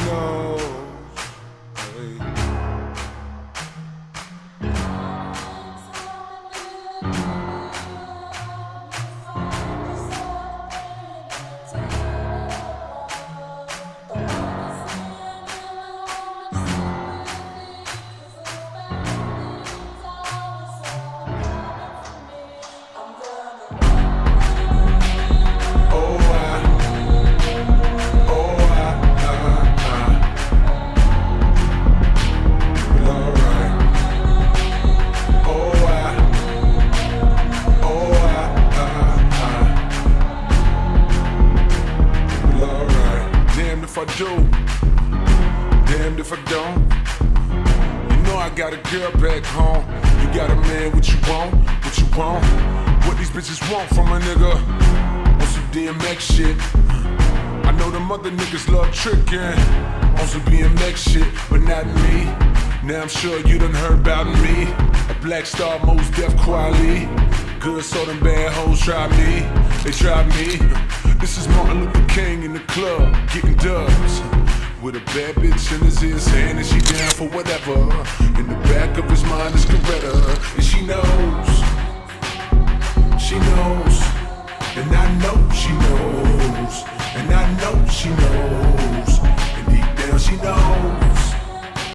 knows. Hey. If I do, damned if I don't. You know I got a girl back home. You got a man, what you want, what you want. What these bitches want from a nigga on some DMX shit. I know them other niggas love tricking on some BMX shit, but not me. Now I'm sure you done heard about me. A black star, most deaf quality. Good, so them bad hoes try me. They try me. This is Martin Luther King in the club, getting dubs. With a bad bitch in his ear saying that she down for whatever. In the back of his mind is Coretta. And she knows. She knows. And I know she knows. And I know she knows.